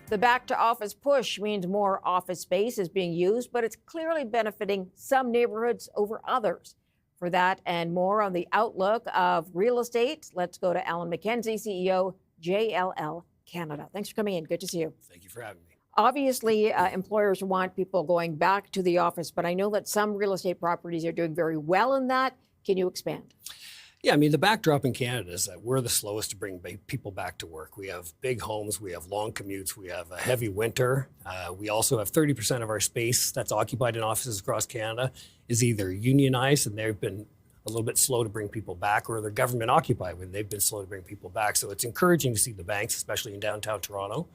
The back to office push means more office space is being used, but it's clearly benefiting some neighborhoods over others. For that and more on the outlook of real estate, let's go to Alan MacKenzie, CEO, JLL Canada. Thanks for coming in. Good to see you. Thank you for having me. Obviously, employers want people going back to the office, but I know that some real estate properties are doing very well in that. Can you expand? Yeah, I mean, the backdrop in Canada is that we're the slowest to bring people back to work. We have big homes, we have long commutes, we have a heavy winter. We also have 30% of our space that's occupied in offices across Canada is either unionized, and they've been a little bit slow to bring people back, or they're government occupied when they've been slow to bring people back. So it's encouraging to see the banks, especially in downtown Toronto,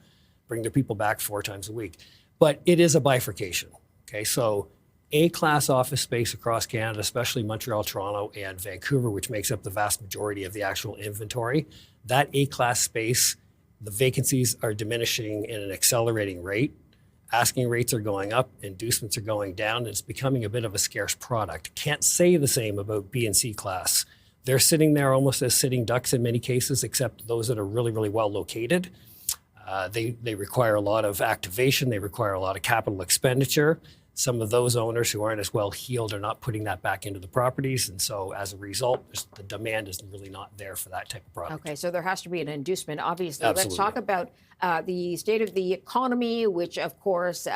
bring their people back 4 times a week. But it is a bifurcation, okay? So A-class office space across Canada, especially Montreal, Toronto, and Vancouver, which makes up the vast majority of the actual inventory. That A-class space, the vacancies are diminishing in an accelerating rate. Asking rates are going up, inducements are going down, and it's becoming a bit of a scarce product. Can't say the same about B and C class. They're sitting there almost as sitting ducks in many cases, except those that are really, really well located. They require a lot of activation. They require a lot of capital expenditure. Some of those owners who aren't as well heeled are not putting that back into the properties. And so as a result, the demand is really not there for that type of product. Okay, so there has to be an inducement, obviously. Absolutely. Let's talk about the state of the economy, which of course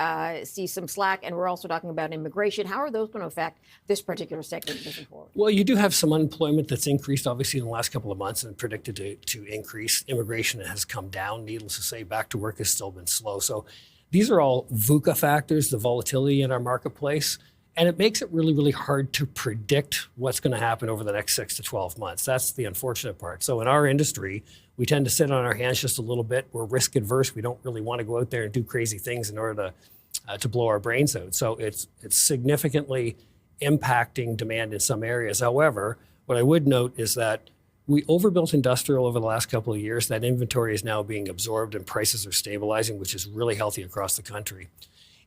sees some slack. And we're also talking about immigration. How are those going to affect this particular segment moving forward? Well, you do have some unemployment that's increased, obviously, in the last couple of months and predicted to increase. Immigration has come down. Needless to say, back to work has still been slow. So these are all VUCA factors, the volatility in our marketplace, and it makes it really, really hard to predict what's going to happen over the next 6 to 12 months. That's the unfortunate part. So in our industry, we tend to sit on our hands just a little bit. We're risk adverse. We don't really want to go out there and do crazy things in order to blow our brains out. So it's significantly impacting demand in some areas. However, what I would note is that we overbuilt industrial over the last couple of years. That inventory is now being absorbed and prices are stabilizing, which is really healthy across the country.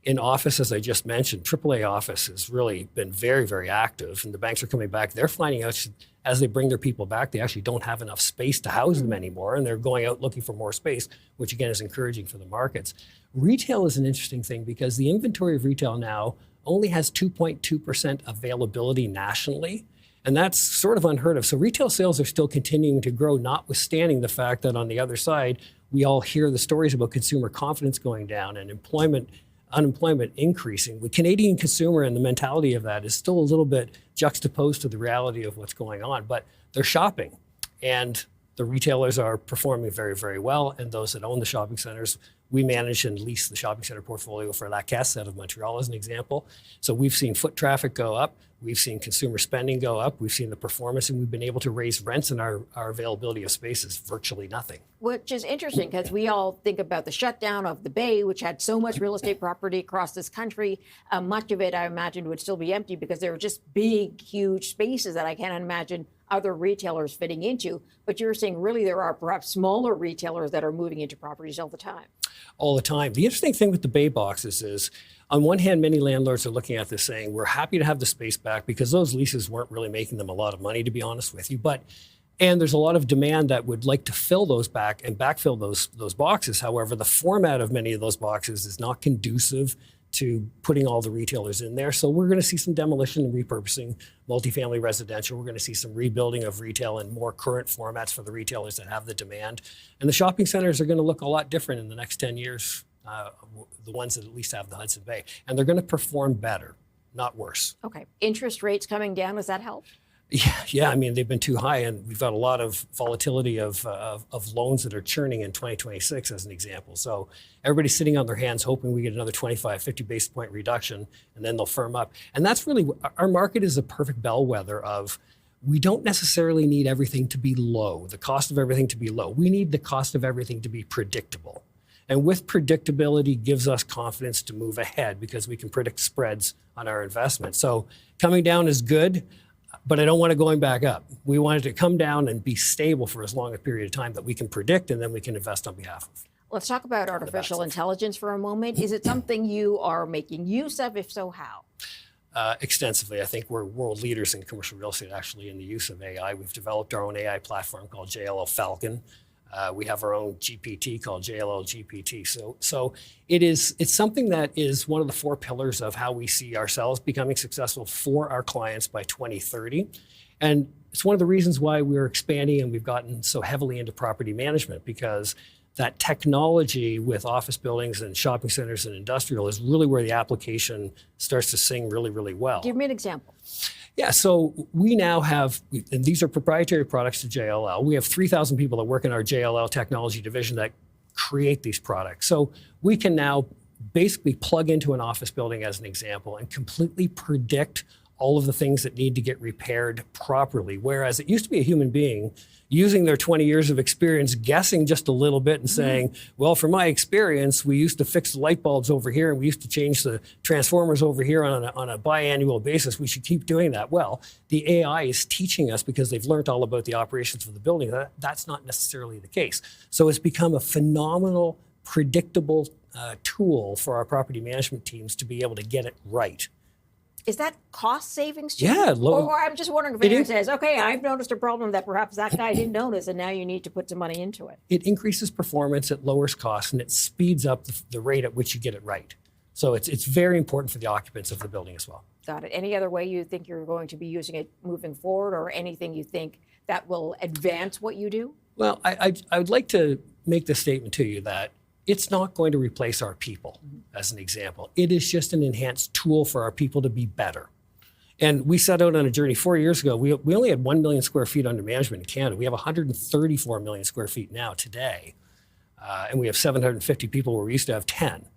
In office, as I just mentioned, AAA office has really been very, very active, and the banks are coming back. They're finding out as they bring their people back, they actually don't have enough space to house them anymore, and they're going out looking for more space, which again is encouraging for the markets. Retail is an interesting thing because the inventory of retail now only has 2.2% availability nationally. And that's sort of unheard of. So retail sales are still continuing to grow, notwithstanding the fact that on the other side, we all hear the stories about consumer confidence going down and unemployment increasing. The Canadian consumer and the mentality of that is still a little bit juxtaposed to the reality of what's going on, but they're shopping. And the retailers are performing very, very well. And those that own the shopping centers, we manage and lease the shopping center portfolio for La Caisse out of Montreal as an example. So we've seen foot traffic go up. We've seen consumer spending go up. We've seen the performance, and we've been able to raise rents, and our availability of space is virtually nothing. Which is interesting because we all think about the shutdown of the Bay, which had so much real estate property across this country. Much of it, I imagine, would still be empty because they were just big, huge spaces that I can't imagine other retailers fitting into. But you're saying really there are perhaps smaller retailers that are moving into properties all the time. All the time. The interesting thing with the Bay boxes is, on one hand, many landlords are looking at this saying, we're happy to have the space back because those leases weren't really making them a lot of money, to be honest with you. And there's a lot of demand that would like to fill those back and backfill those boxes. However, the format of many of those boxes is not conducive to putting all the retailers in there. So we're going to see some demolition and repurposing, multifamily residential. We're going to see some rebuilding of retail and more current formats for the retailers that have the demand. And the shopping centers are going to look a lot different in the next 10 years, the ones that at least have the Hudson Bay. And they're going to perform better, not worse. Okay. Interest rates coming down, does that help? Yeah. I mean, they've been too high, and we've got a lot of volatility of loans that are churning in 2026, as an example. So everybody's sitting on their hands hoping we get another 25, 50 basis point reduction, and then they'll firm up. And that's really, our market is a perfect bellwether of, we don't necessarily need everything to be low, the cost of everything to be low. We need the cost of everything to be predictable. And with predictability gives us confidence to move ahead because we can predict spreads on our investment. So coming down is good, but I don't want it going back up. We want it to come down and be stable for as long a period of time that we can predict, and then we can invest on behalf of. Let's talk about artificial intelligence for a moment. Is it something you are making use of? If so, how? Extensively. I think we're world leaders in commercial real estate, actually, in the use of AI. We've developed our own AI platform called JLL Falcon. We have our own GPT called JLL GPT. So it's something that is one of the 4 pillars of how we see ourselves becoming successful for our clients by 2030. And it's one of the reasons why we're expanding and we've gotten so heavily into property management, because that technology with office buildings and shopping centers and industrial is really where the application starts to sing really, really well. Give me an example. Yeah, so we now have, and these are proprietary products to JLL. We have 3,000 people that work in our JLL technology division that create these products. So we can now basically plug into an office building as an example and completely predict all of the things that need to get repaired properly. Whereas it used to be a human being using their 20 years of experience, guessing just a little bit and saying, well, from my experience, we used to fix the light bulbs over here and we used to change the transformers over here on a biannual basis. We should keep doing that. Well, the AI is teaching us, because they've learned all about the operations of the building, that's not necessarily the case. So it's become a phenomenal, predictable tool for our property management teams to be able to get it right. Is that cost savings too? Yeah. Or I'm just wondering if anyone says, okay, I've noticed a problem that perhaps that guy didn't notice, and now you need to put some money into it. It increases performance, it lowers costs, and it speeds up the rate at which you get it right. So it's very important for the occupants of the building as well. Got it. Any other way you think you're going to be using it moving forward, or anything you think that will advance what you do? Well, I would like to make the statement to you that it's not going to replace our people, as an example. It is just an enhanced tool for our people to be better. And we set out on a journey 4 years ago. We only had 1 million square feet under management in Canada. We have 134 million square feet now today. And we have 750 people where we used to have 10.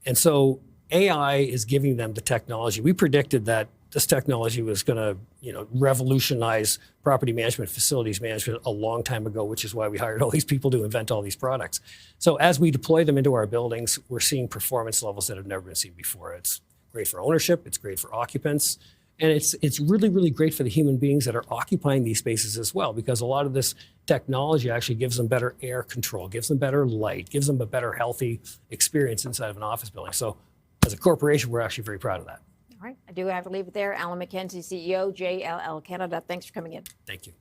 And so AI is giving them the technology. We predicted that this technology was going to, revolutionize property management, facilities management a long time ago, which is why we hired all these people to invent all these products. So as we deploy them into our buildings, we're seeing performance levels that have never been seen before. It's great for ownership, it's great for occupants, and it's really, really great for the human beings that are occupying these spaces as well, because a lot of this technology actually gives them better air control, gives them better light, gives them a better, healthy experience inside of an office building. So as a corporation, we're actually very proud of that. All right. I do have to leave it there. Alan MacKenzie, CEO, JLL Canada. Thanks for coming in. Thank you.